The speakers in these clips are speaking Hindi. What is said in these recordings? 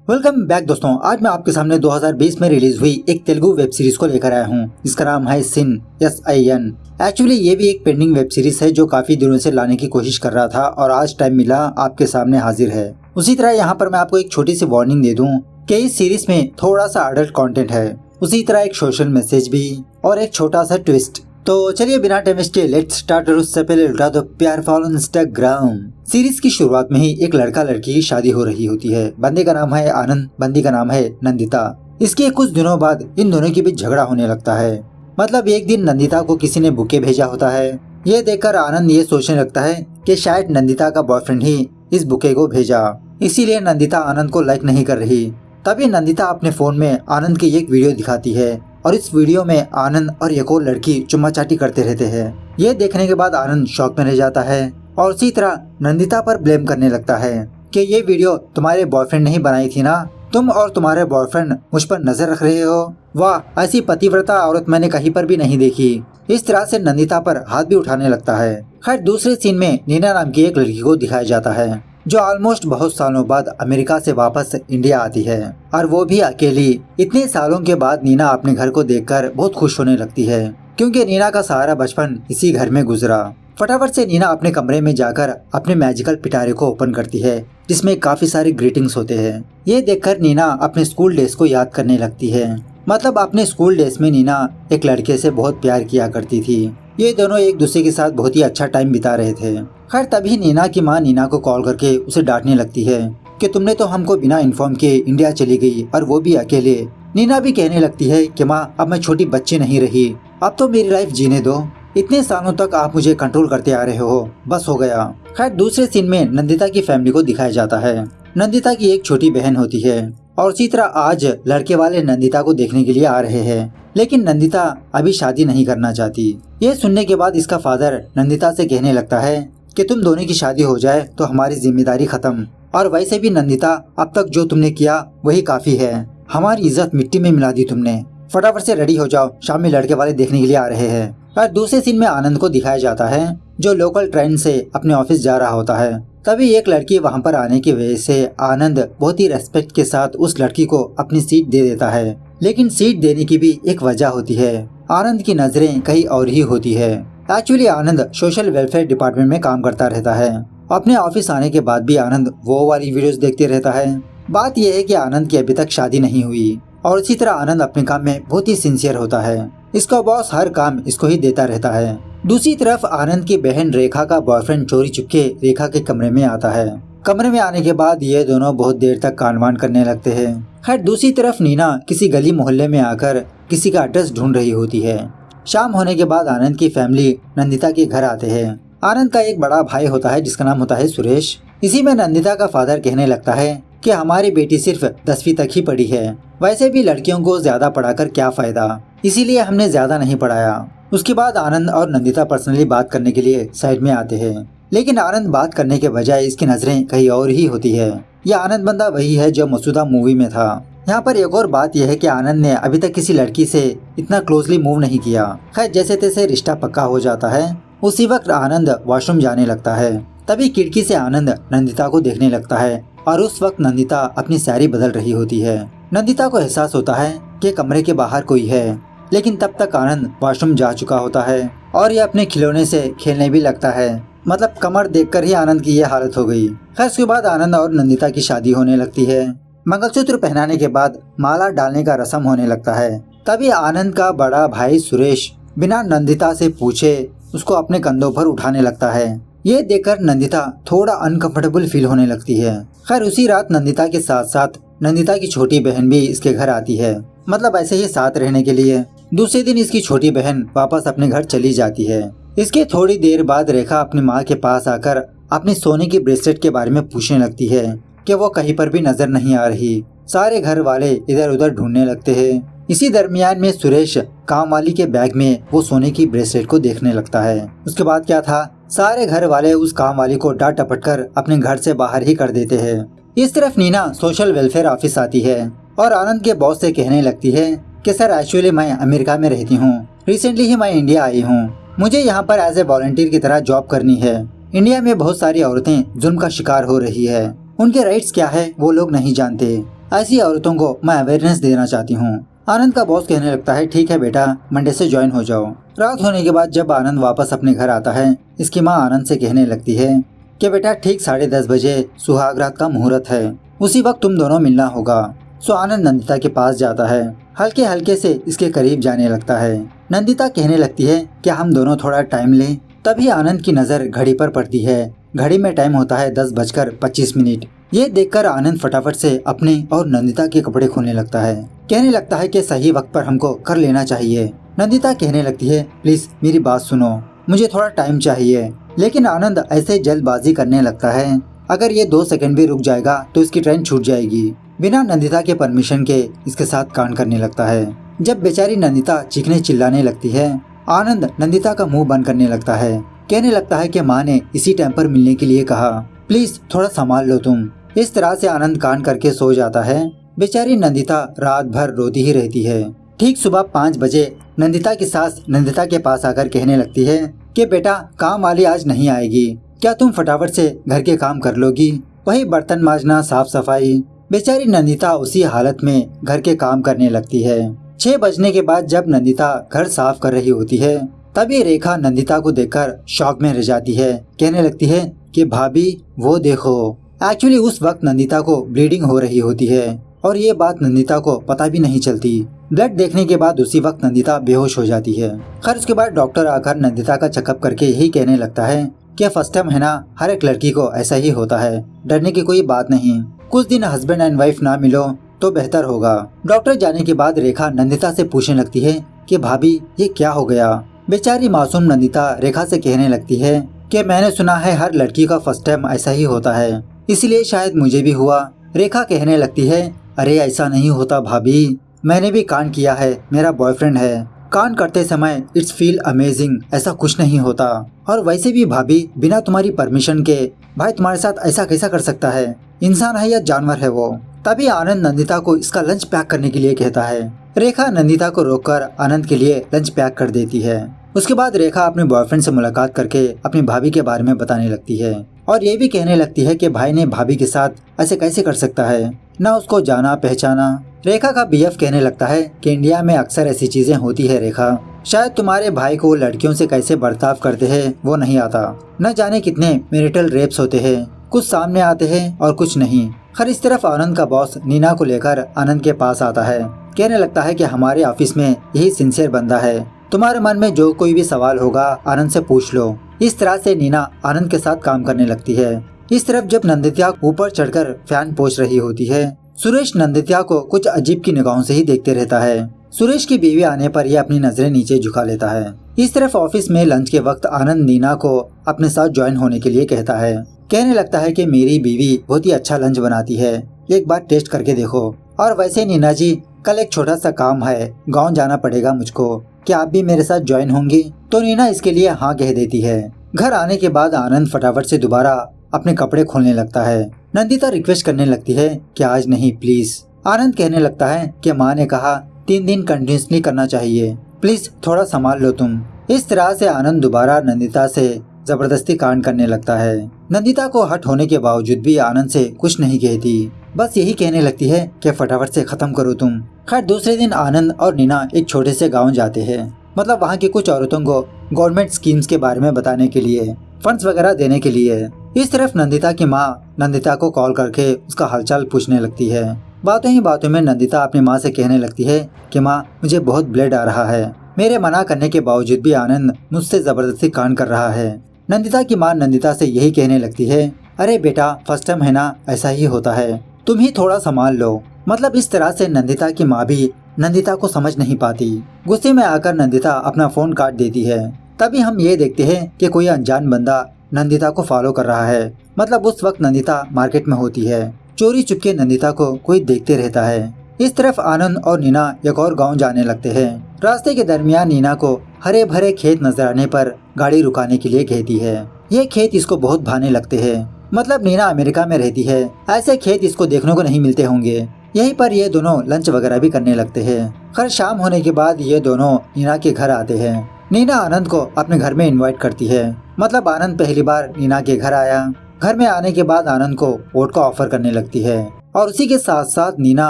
वेलकम बैक दोस्तों। आज मैं आपके सामने 2020 में रिलीज हुई एक तेलुगु वेब सीरीज को लेकर आया हूँ जिसका नाम है सिन SIN। एक्चुअली ये भी एक पेंडिंग वेब सीरीज है जो काफी दिनों से लाने की कोशिश कर रहा था और आज टाइम मिला आपके सामने हाजिर है। उसी तरह यहाँ पर मैं आपको एक छोटी सी वार्निंग दे दूँ कि इस सीरीज में थोड़ा सा अडल्ट कंटेंट है, उसी तरह एक सोशल मैसेज भी और एक छोटा सा ट्विस्ट। तो चलिए बिना टाइम वेस्ट के लेट्स स्टार्ट। उससे पहले उठा दो प्यार फॉलो इंस्टाग्राम। सीरीज की शुरुआत में ही एक लड़का लड़की की शादी हो रही होती है। बंदे का नाम है आनंद, बंदी का नाम है नंदिता। इसके कुछ दिनों बाद इन दोनों के बीच झगड़ा होने लगता है। मतलब एक दिन नंदिता को किसी ने बुके भेजा होता है। ये देखकर आनंद ये सोचने लगता है कि शायद नंदिता का बॉयफ्रेंड ही इस बुके को भेजा, इसीलिए नंदिता आनंद को लाइक नहीं कर रही। तभी नंदिता अपने फोन में आनंद की एक वीडियो दिखाती है और इस वीडियो में आनंद और एक और लड़की चुम्मा चाटी करते रहते हैं। ये देखने के बाद आनंद शॉक में रह जाता है और उसी तरह नंदिता पर ब्लेम करने लगता है कि ये वीडियो तुम्हारे बॉयफ्रेंड ने ही बनाई थी ना, तुम और तुम्हारे बॉयफ्रेंड मुझ पर नजर रख रहे हो। वाह, ऐसी पतिव्रता औरत मैंने कहीं पर भी नहीं देखी। इस तरह से नंदिता पर हाथ भी उठाने लगता है। खैर दूसरे सीन में नीना नाम की एक लड़की को दिखाया जाता है जो ऑलमोस्ट बहुत सालों बाद अमेरिका से वापस इंडिया आती है और वो भी अकेली। इतने सालों के बाद नीना अपने घर को देखकर बहुत खुश होने लगती है क्योंकि नीना का सारा बचपन इसी घर में गुजरा। फटाफट से नीना अपने कमरे में जाकर अपने मैजिकल पिटारे को ओपन करती है जिसमें काफी सारे ग्रीटिंग्स होते हैं। ये देखकर नीना अपने स्कूल डेज को याद करने लगती है। मतलब अपने स्कूल डेज में नीना एक लड़के से बहुत प्यार किया करती थी। ये दोनों एक दूसरे के साथ बहुत ही अच्छा टाइम बिता रहे थे। खैर तभी नीना की माँ नीना को कॉल करके उसे डांटने लगती है कि तुमने तो हमको बिना इन्फॉर्म किए इंडिया चली गई और वो भी अकेले। नीना भी कहने लगती है कि माँ अब मैं छोटी बच्ची नहीं रही, अब तो मेरी लाइफ जीने दो। इतने सालों तक आप मुझे कंट्रोल करते आ रहे हो, बस हो गया। खैर दूसरे सीन में नंदिता की फैमिली को दिखाया जाता है। नंदिता की एक छोटी बहन होती है और उसी तरह आज लड़के वाले नंदिता को देखने के लिए आ रहे हैं, लेकिन नंदिता अभी शादी नहीं करना चाहती। ये सुनने के बाद इसका फादर नंदिता से कहने लगता है कि तुम दोनों की शादी हो जाए तो हमारी जिम्मेदारी खत्म, और वैसे भी नंदिता अब तक जो तुमने किया वही काफी है, हमारी इज्जत मिट्टी में मिला दी तुमने। फटाफट से रेडी हो जाओ, शाम में लड़के वाले देखने के लिए आ रहे हैं। और दूसरे सीन में आनंद को दिखाया जाता है जो लोकल ट्रेन से अपने ऑफिस जा रहा होता है। तभी एक लड़की वहाँ पर आने की वजह से आनंद बहुत ही रेस्पेक्ट के साथ उस लड़की को अपनी सीट दे देता है, लेकिन सीट देने की भी एक वजह होती है। आनंद की नजरें कहीं और ही होती है। एक्चुअली आनंद सोशल वेलफेयर डिपार्टमेंट में काम करता रहता है। अपने ऑफिस आने के बाद भी आनंद वो वाली वीडियोस देखते रहता है। बात यह है कि आनंद की अभी तक शादी नहीं हुई और इसी तरह आनंद अपने काम में बहुत ही सिंसियर होता है। इसका बॉस हर काम इसको ही देता रहता है। दूसरी तरफ आनंद की बहन रेखा का बॉयफ्रेंड चोरी चुपके रेखा के कमरे में आता है। कमरे में आने के बाद ये दोनों बहुत देर तक कांडवान करने लगते हैं। खैर दूसरी तरफ नीना किसी गली मोहल्ले में आकर किसी का एड्रेस ढूंढ रही होती है। शाम होने के बाद आनंद की फैमिली नंदिता के घर आते हैं। आनंद का एक बड़ा भाई होता है जिसका नाम होता है सुरेश। इसी में नंदिता का फादर कहने लगता है कि हमारी बेटी सिर्फ 10वीं तक ही पढ़ी है, वैसे भी लड़कियों को ज्यादा पढ़ाकर क्या फायदा, इसीलिए हमने ज्यादा नहीं पढ़ाया। उसके बाद आनंद और नंदिता पर्सनली बात करने के लिए साइड में आते हैं, लेकिन आनंद बात करने के बजाय इसकी नजरें कहीं और ही होती है। यह आनंद बंदा वही है जो मसूदा मूवी में था। यहाँ पर एक और बात यह है कि आनंद ने अभी तक किसी लड़की से इतना क्लोजली मूव नहीं किया। खैर जैसे तैसे रिश्ता पक्का हो जाता है। उसी वक्त आनंद वॉशरूम जाने लगता है। तभी खिड़की से आनंद नंदिता को देखने लगता है और उस वक्त नंदिता अपनी साड़ी बदल रही होती है। नंदिता को एहसास होता है कि कमरे के बाहर कोई है, लेकिन तब तक आनंद वॉशरूम जा चुका होता है और ये अपने खिलौने से खेलने भी लगता है। मतलब कमर देखकर ही आनंद की ये हालत हो गई। खैर उसके बाद आनंद और नंदिता की शादी होने लगती है। मंगलसूत्र पहनाने के बाद माला डालने का रस्म होने लगता है। तभी आनंद का बड़ा भाई सुरेश बिना नंदिता से पूछे उसको अपने कंधों पर उठाने लगता है। ये देखकर नंदिता थोड़ा अनकंफर्टेबल फील होने लगती है। खैर उसी रात नंदिता के साथ साथ नंदिता की छोटी बहन भी इसके घर आती है, मतलब ऐसे ही साथ रहने के लिए। दूसरे दिन इसकी छोटी बहन वापस अपने घर चली जाती है। इसके थोड़ी देर बाद रेखा अपनी माँ के पास आकर अपने सोने की ब्रेसलेट के बारे में पूछने लगती है कि वो कहीं पर भी नजर नहीं आ रही। सारे घर वाले इधर उधर ढूंढने लगते हैं। इसी दरमियान में सुरेश काम वाली के बैग में वो सोने की ब्रेसलेट को देखने लगता है। उसके बाद क्या था, सारे घर वाले उस काम वाली को डांट टपट कर अपने घर से बाहर ही कर देते हैं। इस तरफ नीना सोशल वेलफेयर ऑफिस आती है और आनंद के बॉस से कहने लगती है कि सर एक्चुअली मैं अमेरिका में रहती हूँ, रिसेंटली ही मैं इंडिया आई हूँ, मुझे यहाँ पर एज ए वॉलंटियर की तरह जॉब करनी है। इंडिया में बहुत सारी औरतें जुल्म का शिकार हो रही है, उनके राइट्स क्या है वो लोग नहीं जानते। ऐसी औरतों को मैं अवेयरनेस देना चाहती हूँ। आनंद का बॉस कहने लगता है ठीक है बेटा, मंडे से ज्वाइन हो जाओ। रात होने के बाद जब आनंद वापस अपने घर आता है, इसकी माँ आनंद से कहने लगती है कि बेटा ठीक 10:30 बजे सुहाग रात का मुहूर्त है, उसी वक्त तुम दोनों मिलना होगा। सो आनंद नंदिता के पास जाता है, हल्के हल्के से इसके करीब जाने लगता है। नंदिता कहने लगती है कि हम दोनों थोड़ा टाइम लें। तभी आनंद की नजर घड़ी पर पड़ती है। घड़ी में टाइम होता है 10:25। ये देखकर आनंद फटाफट से अपने और नंदिता के कपड़े खोलने लगता है। कहने लगता है कि सही वक्त पर हमको कर लेना चाहिए। नंदिता कहने लगती है प्लीज मेरी बात सुनो, मुझे थोड़ा टाइम चाहिए। लेकिन आनंद ऐसे जल्दबाजी करने लगता है, अगर ये 2 सेकंड भी रुक जाएगा तो इसकी ट्रेन छूट जाएगी। बिना नंदिता के परमिशन के इसके साथ कांड करने लगता है। जब बेचारी नंदिता चीखने चिल्लाने लगती है, आनंद नंदिता का मुंह बंद करने लगता है। कहने लगता है कि माँ ने इसी टाइम पर मिलने के लिए कहा, प्लीज थोड़ा संभाल लो तुम। इस तरह से आनंद कांड करके सो जाता है। बेचारी नंदिता रात भर रोती ही रहती है। ठीक सुबह 5 बजे नंदिता की सास नंदिता के पास आकर कहने लगती है कि बेटा काम वाली आज नहीं आएगी, क्या तुम फटाफट से घर के काम कर लोगी? वही बर्तन मांजना, साफ सफाई। बेचारी नंदिता उसी हालत में घर के काम करने लगती है। 6 बजने के बाद जब नंदिता घर साफ कर रही होती है, तभी रेखा नंदिता को देखकर शॉक में रह जाती है। कहने लगती है कि भाभी वो देखो। एक्चुअली उस वक्त नंदिता को ब्लीडिंग हो रही होती है और ये बात नंदिता को पता भी नहीं चलती। ब्लड देखने के बाद उसी वक्त नंदिता बेहोश हो जाती है। खैर उसके बाद डॉक्टर आकर नंदिता का चेकअप करके यही कहने लगता है कि फर्स्ट टाइम है ना, हर एक लड़की को ऐसा ही होता है, डरने की कोई बात नहीं। कुछ दिन हस्बैंड एंड वाइफ ना मिलो तो बेहतर होगा। डॉक्टर जाने के बाद रेखा नंदिता से पूछने लगती है कि भाभी ये क्या हो गया? बेचारी मासूम नंदिता रेखा से कहने लगती है कि मैंने सुना है हर लड़की का फर्स्ट टाइम ऐसा ही होता है, इसलिए शायद मुझे भी हुआ। रेखा कहने लगती है अरे ऐसा नहीं होता भाभी, मैंने भी कांड किया है, मेरा बॉयफ्रेंड है। कांड करते समय इट्स फील अमेजिंग, ऐसा कुछ नहीं होता। और वैसे भी भाभी बिना तुम्हारी परमिशन के भाई तुम्हारे साथ ऐसा कैसा कर सकता है? इंसान है या जानवर है वो? तभी आनंद नंदिता को इसका लंच पैक करने के लिए कहता है। रेखा नंदिता को रोककर आनंद के लिए लंच पैक कर देती है। उसके बाद रेखा अपने बॉयफ्रेंड से मुलाकात करके अपनी भाभी के बारे में बताने लगती है और ये भी कहने लगती है कि भाई ने भाभी के साथ ऐसे कैसे कर सकता है, ना उसको जाना पहचाना। रेखा का बीएफ कहने लगता है कि इंडिया में अक्सर ऐसी चीजें होती है रेखा, शायद तुम्हारे भाई को लड़कियों से कैसे बर्ताव करते हैं वो नहीं आता। न जाने कितने मैरिटल रेप्स होते हैं, कुछ सामने आते हैं और कुछ नहीं। खैर इस तरफ आनंद का बॉस नीना को लेकर आनंद के पास आता है। कहने लगता है कि हमारे ऑफिस में यही सिंसियर बंदा है, तुम्हारे मन में जो कोई भी सवाल होगा आनंद से पूछ लो। इस तरह से नीना आनंद के साथ काम करने लगती है। इस तरफ जब नंदिता ऊपर चढ़कर फैन पोंछ रही होती है, सुरेश नंदिता को कुछ अजीब की निगाहों से ही देखते रहता है। सुरेश की बीवी आने पर यह अपनी नजरें नीचे झुका लेता है। इस तरफ ऑफिस में लंच के वक्त आनंद नीना को अपने साथ ज्वाइन होने के लिए कहता है। कहने लगता है कि मेरी बीवी बहुत ही अच्छा लंच बनाती है, एक बार टेस्ट करके देखो। और वैसे नीना जी कल एक छोटा सा काम है, गाँव जाना पड़ेगा मुझको, क्या आप भी मेरे साथ ज्वाइन होंगी? तो नीना इसके लिए हाँ कह देती है। घर आने के बाद आनंद फटाफट से दोबारा अपने कपड़े खोलने लगता है। नंदिता रिक्वेस्ट करने लगती है कि आज नहीं प्लीज। आनंद कहने लगता है कि माँ ने कहा 3 दिन कंटिन्यूसली करना चाहिए, प्लीज थोड़ा संभाल लो तुम। इस तरह से आनंद दोबारा नंदिता से जबरदस्ती कांड करने लगता है। नंदिता को हट होने के बावजूद भी आनंद से कुछ नहीं कहती, बस यही कहने लगती है कि फटाफट से खत्म करो तुम। खैर दूसरे दिन आनंद और नीना एक छोटे से गाँव जाते हैं, मतलब वहाँ की कुछ औरतों को गवर्नमेंट स्कीम्स के बारे में बताने के लिए, फंड्स वगैरह देने के लिए। इस तरफ नंदिता की माँ नंदिता को कॉल करके उसका हालचाल पूछने लगती है। बातों ही बातों में नंदिता अपनी माँ से कहने लगती है कि माँ मुझे बहुत ब्लड आ रहा है। मेरे मना करने के बावजूद भी आनंद मुझसे जबरदस्ती कांड कर रहा है। नंदिता की माँ नंदिता से यही कहने लगती है अरे बेटा फर्स्ट टाइम है ना, ऐसा ही होता है, तुम ही थोड़ा संभाल लो। मतलब इस तरह से नंदिता की माँ भी नंदिता को समझ नहीं पाती। गुस्से में आकर नंदिता अपना फोन काट देती है। तभी हम ये देखते हैं कि कोई अनजान बंदा नंदिता को फॉलो कर रहा है। मतलब उस वक्त नंदिता मार्केट में होती है, चोरी चुपके नंदिता को कोई देखते रहता है। इस तरफ आनंद और नीना एक और गांव जाने लगते हैं। रास्ते के दरमियान नीना को हरे भरे खेत नजर आने पर गाड़ी रुकाने के लिए कहती है। ये खेत इसको बहुत भाने लगते हैं। मतलब नीना अमेरिका में रहती है, ऐसे खेत इसको देखने को नहीं मिलते होंगे। यहीं पर ये दोनों लंच वगैरह भी करने लगते हैं। खैर शाम होने के बाद ये दोनों नीना के घर आते हैं। नीना आनंद को अपने घर में इनवाइट करती है। मतलब आनंद पहली बार नीना के घर आया। घर में आने के बाद आनंद को वोट का ऑफर करने लगती है। और उसी के साथ साथ नीना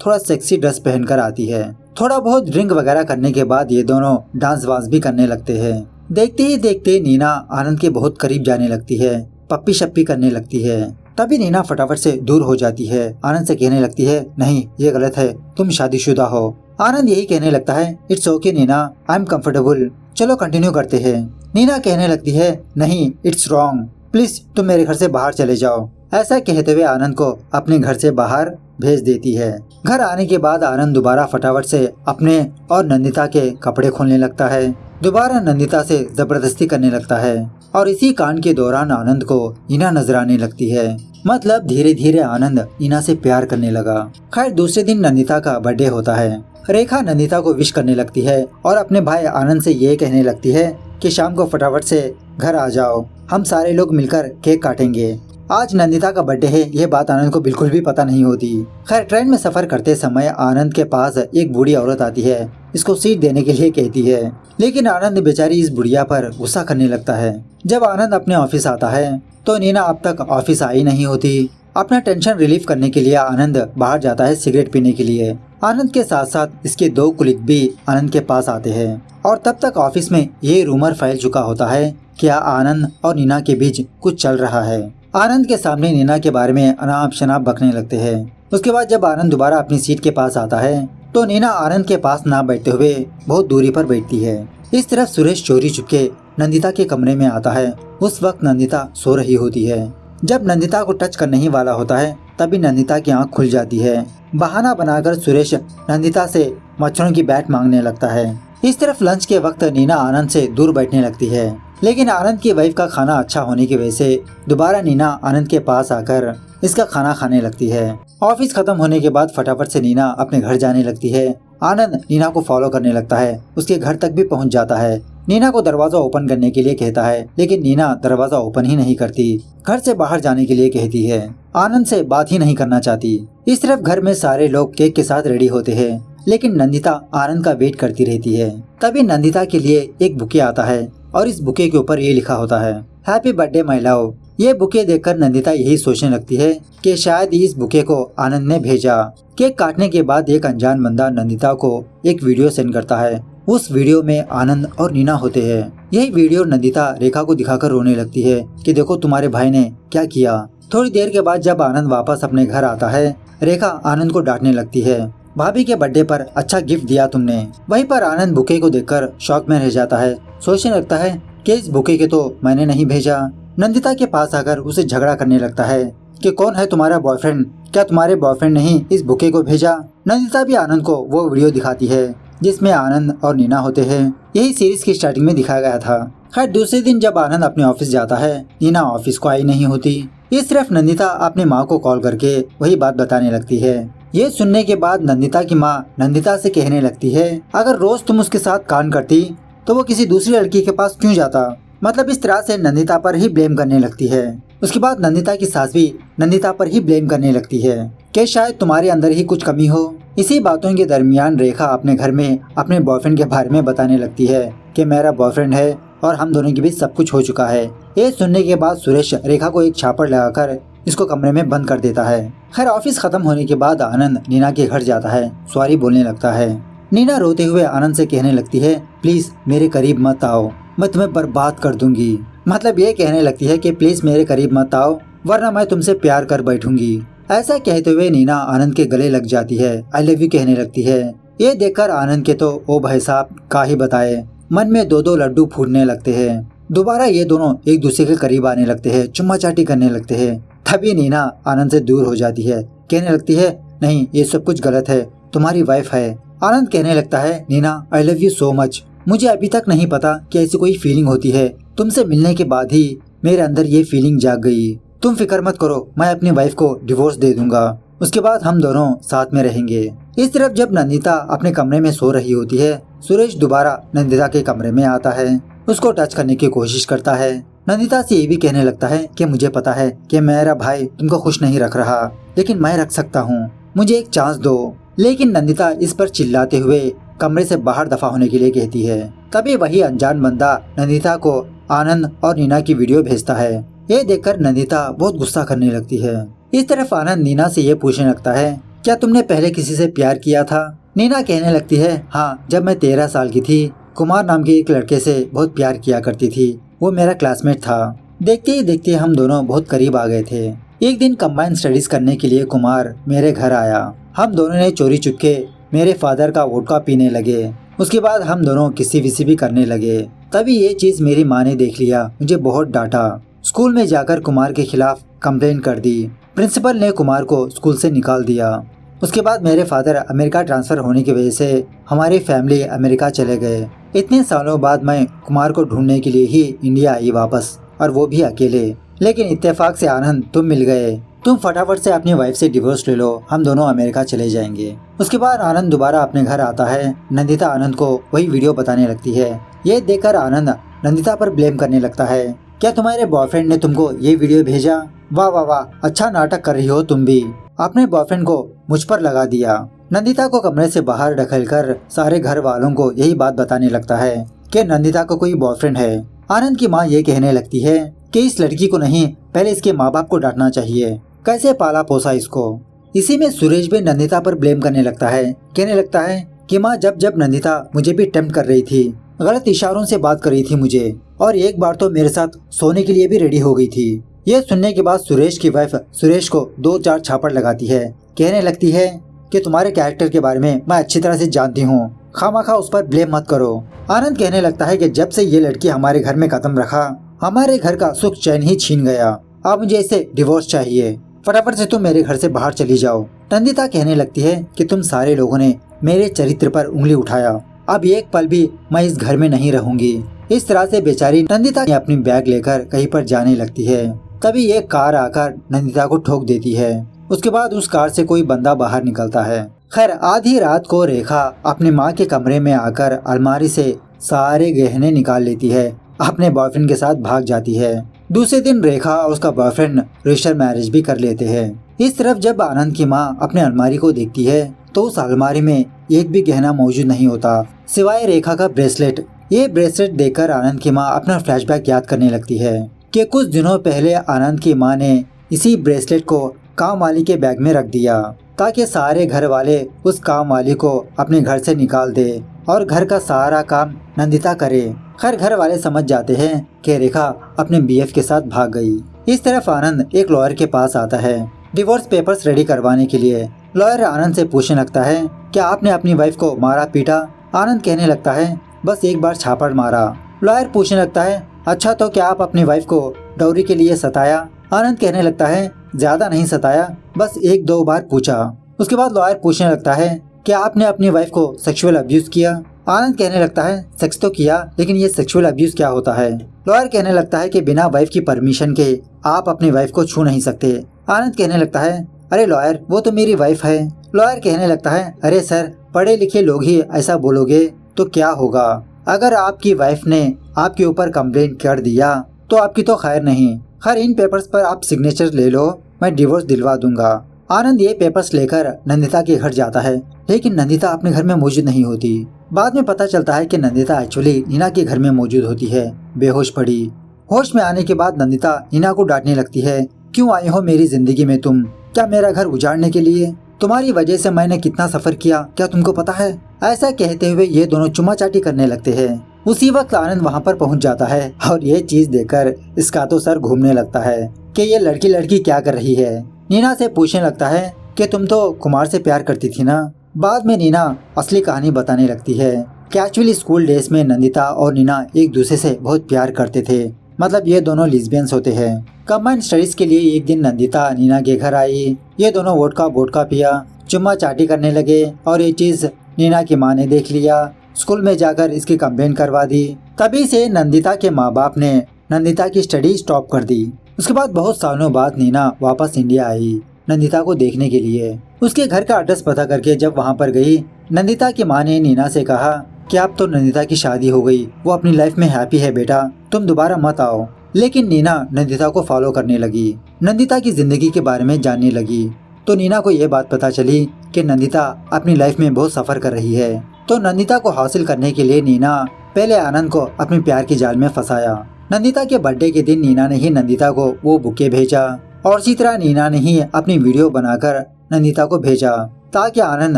थोड़ा सेक्सी ड्रेस पहनकर आती है। थोड़ा बहुत ड्रिंक वगैरह करने के बाद ये दोनों डांस वांस भी करने लगते हैं। देखते ही देखते नीना आनंद के बहुत करीब जाने लगती है, पप्पी शप्पी करने लगती है। तभी नीना फटाफट से दूर हो जाती है, आनंद से कहने लगती है नहीं ये गलत है, तुम शादीशुदा हो। आनंद यही कहने लगता है it's okay Neena, I am comfortable, चलो कंटिन्यू करते हैं। नीना कहने लगती है नहीं इट्स रॉन्ग, प्लीज तुम मेरे घर से बाहर चले जाओ। ऐसा कहते हुए आनंद को अपने घर से बाहर भेज देती है। घर आने के बाद आनंद दोबारा फटाफट से अपने और नंदिता के कपड़े खोलने लगता है, दोबारा नंदिता से जबरदस्ती करने लगता है और इसी कांड के दौरान आनंद को ईना नजर आने लगती है। मतलब धीरे धीरे आनंद ईना से प्यार करने लगा। खैर दूसरे दिन नंदिता का बर्थडे होता है। रेखा नंदिता को विश करने लगती है और अपने भाई आनंद से ये कहने लगती है कि शाम को फटाफट से घर आ जाओ, हम सारे लोग मिलकर केक काटेंगे। आज नंदिता का बर्थडे है, ये बात आनंद को बिल्कुल भी पता नहीं होती। खैर ट्रेन में सफर करते समय आनंद के पास एक बूढ़ी औरत आती है, इसको सीट देने के लिए कहती है, लेकिन आनंद बेचारी इस बुढ़िया पर गुस्सा करने लगता है। जब आनंद अपने ऑफिस आता है तो नीना अब तक ऑफिस आई नहीं होती। अपना टेंशन रिलीफ करने के लिए आनंद बाहर जाता है सिगरेट पीने के लिए। आनंद के साथ साथ इसके 2 कुलीग भी आनंद के पास आते हैं और तब तक ऑफिस में ये रूमर फैल चुका होता है कि आनंद और नीना के बीच कुछ चल रहा है। आनंद के सामने नीना के बारे में अनाप शनाप बकने लगते हैं। उसके बाद जब आनंद दोबारा अपनी सीट के पास आता है तो नीना आनंद के पास ना बैठते हुए बहुत दूरी पर बैठती है। इस तरफ सुरेश चोरी चुपके नंदिता के कमरे में आता है। उस वक्त नंदिता सो रही होती है। जब नंदिता को टच करने ही वाला होता है तभी नंदिता की आंख खुल जाती है। बहाना बनाकर सुरेश नंदिता से मच्छरों की बैट मांगने लगता है। इस तरफ लंच के वक्त नीना आनंद से दूर बैठने लगती है, लेकिन आनंद की वाइफ का खाना अच्छा होने की वजह से दोबारा नीना आनंद के पास आकर इसका खाना खाने लगती है। ऑफिस खत्म होने के बाद फटाफट से नीना अपने घर जाने लगती है। आनंद नीना को फॉलो करने लगता है, उसके घर तक भी पहुंच जाता है। नीना को दरवाजा ओपन करने के लिए कहता है, लेकिन नीना दरवाजा ओपन ही नहीं करती, घर से बाहर जाने के लिए कहती है। आनंद से बात ही नहीं करना चाहती। इस तरफ घर में सारे लोग केक के साथ रेडी होते हैं, लेकिन नंदिता आनंद का वेट करती रहती है। तभी नंदिता के लिए एक बुके आता है और इस बुके के ऊपर ये लिखा होता है हैप्पी बर्थडे माय लव। ये बुके देखकर नंदिता यही सोचने लगती है कि शायद इस बुके को आनंद ने भेजा। केक काटने के बाद एक अनजान बंदा नंदिता को एक वीडियो सेंड करता है। उस वीडियो में आनंद और नीना होते हैं। यही वीडियो नंदिता रेखा को दिखाकर रोने लगती है कि देखो तुम्हारे भाई ने क्या किया। थोड़ी देर के बाद जब आनंद वापस अपने घर आता है, रेखा आनंद को डांटने लगती है, भाभी के बर्थडे पर अच्छा गिफ्ट दिया तुमने। वहीं पर आनंद बुके को देखकर शॉक में रह जाता है, सोचने लगता है कि इस बुके के तो मैंने नहीं भेजा। नंदिता के पास आकर उसे झगड़ा करने लगता है कि कौन है तुम्हारा बॉयफ्रेंड, क्या तुम्हारे बॉयफ्रेंड ने ही इस बुके को भेजा। नंदिता भी आनंद को वो वीडियो दिखाती है जिसमें आनंद और नीना होते हैं। यही सीरीज की स्टार्टिंग में दिखाया गया था। खैर दूसरे दिन जब आनंद अपने ऑफिस जाता है, नीना ऑफिस को आई नहीं होती। इस तरफ नंदिता अपने माँ को कॉल करके वही बात बताने लगती है। ये सुनने के बाद नंदिता की माँ नंदिता से कहने लगती है, अगर रोज तुम उसके साथ कांड करती तो वो किसी दूसरी लड़की के पास क्यों जाता। मतलब इस तरह से नंदिता पर ही ब्लेम करने लगती है। उसके बाद नंदिता की सास भी नंदिता पर ही ब्लेम करने लगती है कि शायद तुम्हारे अंदर ही कुछ कमी हो। इसी बातों के दरमियान रेखा अपने घर में अपने बॉयफ्रेंड के बारे में बताने लगती है कि मेरा बॉयफ्रेंड है और हम दोनों के बीच सब कुछ हो चुका है। ये सुनने के बाद सुरेश रेखा को एक छापड़ लगाकर इसको कमरे में बंद कर देता है। खैर ऑफिस खत्म होने के बाद आनंद नीना के घर जाता है, सॉरी बोलने लगता है। नीना रोते हुए आनंद से कहने लगती है, प्लीज मेरे करीब मत आओ, मैं तुम्हें बर्बाद कर दूंगी। मतलब ये कहने लगती है कि प्लीज मेरे करीब मत आओ वरना मैं तुमसे प्यार कर बैठूंगी। ऐसा कहते हुए नीना आनंद के गले लग जाती है, आई लव यू कहने लगती है। ये देखकर आनंद के तो ओ भाई साहब का ही बताए, मन में 2-2 लड्डू फूटने लगते हैं। दोबारा ये दोनों एक दूसरे के करीब आने लगते हैं, चुम्मा चाटी करने लगते हैं। तभी नीना आनंद से दूर हो जाती है, कहने लगती है नहीं ये सब कुछ गलत है, तुम्हारी वाइफ है। आनंद कहने लगता है, Neena I love you so much, मुझे अभी तक नहीं पता कि ऐसी कोई फीलिंग होती है, तुमसे मिलने के बाद ही मेरे अंदर ये फीलिंग जाग गई। तुम फिक्र मत करो, मैं अपनी वाइफ को डिवोर्स दे दूंगा, उसके बाद हम दोनों साथ में रहेंगे। इस तरफ जब नंदिता अपने कमरे में सो रही होती है, सुरेश दोबारा नंदिता के कमरे में आता है, उसको टच करने की कोशिश करता है। नंदिता से ये भी कहने लगता है कि मुझे पता है कि मेरा भाई तुमको खुश नहीं रख रहा, लेकिन मैं रख सकता हूँ, मुझे एक चांस दो। लेकिन नंदिता इस पर चिल्लाते हुए कमरे से बाहर दफा होने के लिए कहती है। तभी वही अनजान बंदा नंदिता को आनंद और नीना की वीडियो भेजता है। ये देखकर नंदिता बहुत गुस्सा करने लगती है। इस तरफ आनंद नीना से ये पूछने लगता है, क्या तुमने पहले किसी से प्यार किया था? नीना कहने लगती है, हाँ, जब मैं 13 साल की थी, कुमार नाम के एक लड़के से बहुत प्यार किया करती थी। वो मेरा क्लासमेट था। देखते ही देखते हम दोनों बहुत करीब आ गए थे। एक दिन कंबाइंड स्टडीज करने के लिए कुमार मेरे घर आया। हम दोनों ने चोरी चुपके मेरे फादर का वोडका पीने लगे। उसके बाद हम दोनों किसी विसी भी करने लगे। तभी ये चीज मेरी माँ ने देख लिया, मुझे बहुत डांटा। स्कूल में जाकर कुमार के खिलाफ कंप्लेन कर दी। प्रिंसिपल ने कुमार को स्कूल से निकाल दिया। उसके बाद मेरे फादर अमेरिका ट्रांसफर होने की वजह से हमारी फैमिली अमेरिका चले गए। इतने सालों बाद मैं कुमार को ढूंढने के लिए ही इंडिया आई वापस, और वो भी अकेले। लेकिन इत्तेफाक से आनंद तुम मिल गए। तुम फटाफट से अपनी वाइफ से डिवोर्स ले लो, हम दोनों अमेरिका चले जाएंगे। उसके बाद आनंद दोबारा अपने घर आता है। नंदिता आनंद को वही वीडियो बताने लगती है। ये देखकर आनंद नंदिता पर ब्लेम करने लगता है, क्या तुम्हारे बॉयफ्रेंड ने तुमको ये वीडियो भेजा? वाह वाह वाह, अच्छा नाटक कर रही हो तुम भी। अपने बॉयफ्रेंड को मुझ पर लगा दिया। नंदिता को कमरे से बाहर ढकेलकर सारे घर वालों को यही बात बताने लगता है कि नंदिता को कोई बॉयफ्रेंड है। आनंद की माँ ये कहने लगती है कि इस लड़की को नहीं, पहले इसके माँ बाप को डांटना चाहिए, कैसे पाला पोसा इसको। इसी में सुरेश भी नंदिता पर ब्लेम करने लगता है। कहने लगता है कि माँ, जब जब नंदिता मुझे भी टेम्प्ट कर रही थी, गलत इशारों से बात कर रही थी मुझे, और एक बार तो मेरे साथ सोने के लिए भी रेडी हो गई थी। ये सुनने के बाद सुरेश की वाइफ सुरेश को 2-4 छापड़ लगाती है। कहने लगती है कि तुम्हारे कैरेक्टर के बारे में मैं अच्छी तरह से जानती हूँ, खामखा उस पर ब्लेम मत करो। आनंद कहने लगता है कि जब से ये लड़की हमारे घर में कदम रखा, हमारे घर का सुख चैन ही छीन गया। अब मुझे इससे डिवोर्स चाहिए, फटाफट से तुम मेरे घर से बाहर चली जाओ। नंदिता कहने लगती है कि तुम सारे लोगों ने मेरे चरित्र पर उंगली उठाया, अब एक पल भी मैं इस घर में नहीं रहूंगी। इस तरह से बेचारी नंदिता अपनी बैग लेकर कहीं पर जाने लगती है। तभी एक कार आकर नंदिता को ठोक देती है। उसके बाद उस कार से कोई बंदा बाहर निकलता है। खैर, आधी रात को रेखा अपनी माँ के कमरे में आकर अलमारी से सारे गहने निकाल लेती है, अपने बॉयफ्रेंड के साथ भाग जाती है। दूसरे दिन रेखा और उसका बॉयफ्रेंड रजिस्टर मैरिज भी कर लेते हैं। इस तरफ जब आनंद की माँ अपने अलमारी को देखती है तो उस अलमारी में एक भी गहना मौजूद नहीं होता, सिवाय रेखा का ब्रेसलेट। ये ब्रेसलेट देखकर आनंद की माँ अपना फ्लैशबैक याद करने लगती है कि कुछ दिनों पहले आनंद की माँ ने इसी ब्रेसलेट को काम वाली के बैग में रख दिया ताकि सारे घर वाले उस काम वाली को अपने घर से निकाल दे और घर का सारा काम नंदिता करे। खैर, घर वाले समझ जाते हैं कि रेखा अपने बीएफ के साथ भाग गई। इस तरफ आनंद एक लॉयर के पास आता है डिवोर्स पेपर्स रेडी करवाने के लिए। लॉयर आनंद से पूछने लगता है, क्या आपने अपनी वाइफ को मारा पीटा? आनंद कहने लगता है, बस एक बार छापड़ मारा। लॉयर पूछने लगता है, अच्छा तो क्या आप अपनी वाइफ को डाउरी के लिए सताया? आनंद कहने लगता है, ज्यादा नहीं सताया, बस 1-2 बार पूछा। उसके बाद लॉयर पूछने लगता है, क्या आपने अपनी वाइफ को सेक्सुअल अब्यूज किया? आनंद कहने लगता है, सेक्स तो किया, लेकिन ये सेक्सुअल अब्यूज क्या होता है? लॉयर कहने लगता है कि बिना वाइफ की परमिशन के आप अपनी वाइफ को छू नहीं सकते। आनंद कहने लगता है, अरे लॉयर, वो तो मेरी वाइफ है। लॉयर कहने लगता है, अरे सर, पढ़े लिखे लोग ही ऐसा बोलोगे तो क्या होगा? अगर आपकी वाइफ ने आपके ऊपर कंप्लेंट कर दिया तो आपकी तो खैर नहीं। खैर, इन पेपर्स पर आप सिग्नेचर ले लो, मैं डिवोर्स दिलवा दूंगा। आनंद ये पेपर्स लेकर नंदिता के घर जाता है, लेकिन नंदिता अपने घर में मौजूद नहीं होती। बाद में पता चलता है कि नंदिता एक्चुअली नीना के घर में मौजूद होती है, बेहोश पड़ी। होश में आने के बाद नंदिता नीना को डांटने लगती है, क्यों आई हो मेरी जिंदगी में तुम? क्या मेरा घर उजाड़ने के लिए? तुम्हारी वजह से मैंने कितना सफर किया, क्या तुमको पता है? ऐसा कहते हुए ये दोनों चुम्मा चाटी करने लगते हैं। उसी वक्त आनंद वहाँ पर पहुँच जाता है और ये चीज देखकर इसका तो सर घूमने लगता है कि ये लड़की लड़की क्या कर रही है। नीना से पूछने लगता है कि तुम तो कुमार से प्यार करती थी ना। बाद में नीना असली कहानी बताने लगती है कि एक्चुअली स्कूल डेज में नंदिता और नीना एक दूसरे से बहुत प्यार करते थे, मतलब ये दोनों लिस्बियंस होते हैं। कंबाइंड स्टडीज के लिए एक दिन नंदिता नीना के घर आई। ये दोनों वोडका पिया, चुम्मा चाटी करने लगे और ये चीज नीना की माँ ने देख लिया। स्कूल में जाकर इसकी कंप्लेंट करवा दी। तभी से नंदिता के माँ बाप ने नंदिता की स्टडी स्टॉप कर दी। उसके बाद बहुत सालों बाद नीना वापस इंडिया आई नंदिता को देखने के लिए। उसके घर का एड्रेस पता करके जब वहाँ पर गई, नंदिता की माँ ने नीना से कहा कि अब तो नंदिता की शादी हो गई, वो अपनी लाइफ में हैप्पी है बेटा, तुम दोबारा मत आओ। लेकिन नीना नंदिता को फॉलो करने लगी, नंदिता की जिंदगी के बारे में जानने लगी। तो नीना को ये बात पता चली कि नंदिता अपनी लाइफ में बहुत सफर कर रही है। तो नंदिता को हासिल करने के लिए नीना पहले आनंद को अपने प्यार के जाल में फंसाया। नंदिता के बर्थडे के दिन नीना ने ही नंदिता को वो बुके भेजा और इसी तरह नीना ने ही अपनी वीडियो बनाकर नंदिता को भेजा ताकि आनंद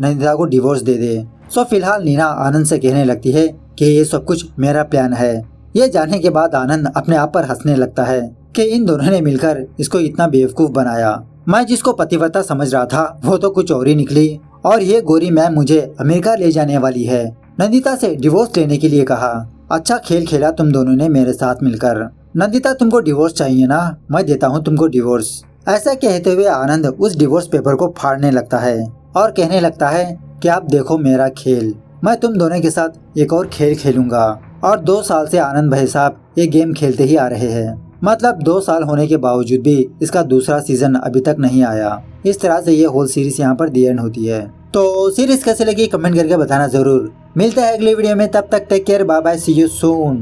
नंदिता को डिवोर्स दे दे। सो फिलहाल नीना आनंद से कहने लगती है कि ये सब कुछ मेरा प्लान है। ये जानने के बाद आनंद अपने आप पर हंसने लगता है कि इन दोनों ने मिलकर इसको इतना बेवकूफ बनाया। मैं जिसको पतिव्रता समझ रहा था वो तो कुछ और ही निकली, और ये गोरी मैम मुझे अमेरिका ले जाने वाली है। नंदिता से डिवोर्स लेने के लिए कहा। अच्छा खेल खेला तुम दोनों ने मेरे साथ मिलकर। नंदिता तुमको डिवोर्स चाहिए ना, मैं देता हूँ तुमको डिवोर्स। ऐसा कहते हुए आनंद उस डिवोर्स पेपर को फाड़ने लगता है और कहने लगता है कि आप देखो मेरा खेल, मैं तुम दोनों के साथ एक और खेल खेलूंगा। और 2 साल से आनंद भाई साहब ये गेम खेलते ही आ रहे हैं। मतलब 2 साल होने के बावजूद भी इसका दूसरा सीजन अभी तक नहीं आया। इस तरह से ये होल सीरीज यहाँ पर दी एंड होती है। तो सीरीज कैसे लगी कमेंट करके बताना जरूर। मिलते हैं अगली वीडियो में, तब तक take care, bye bye, see you soon.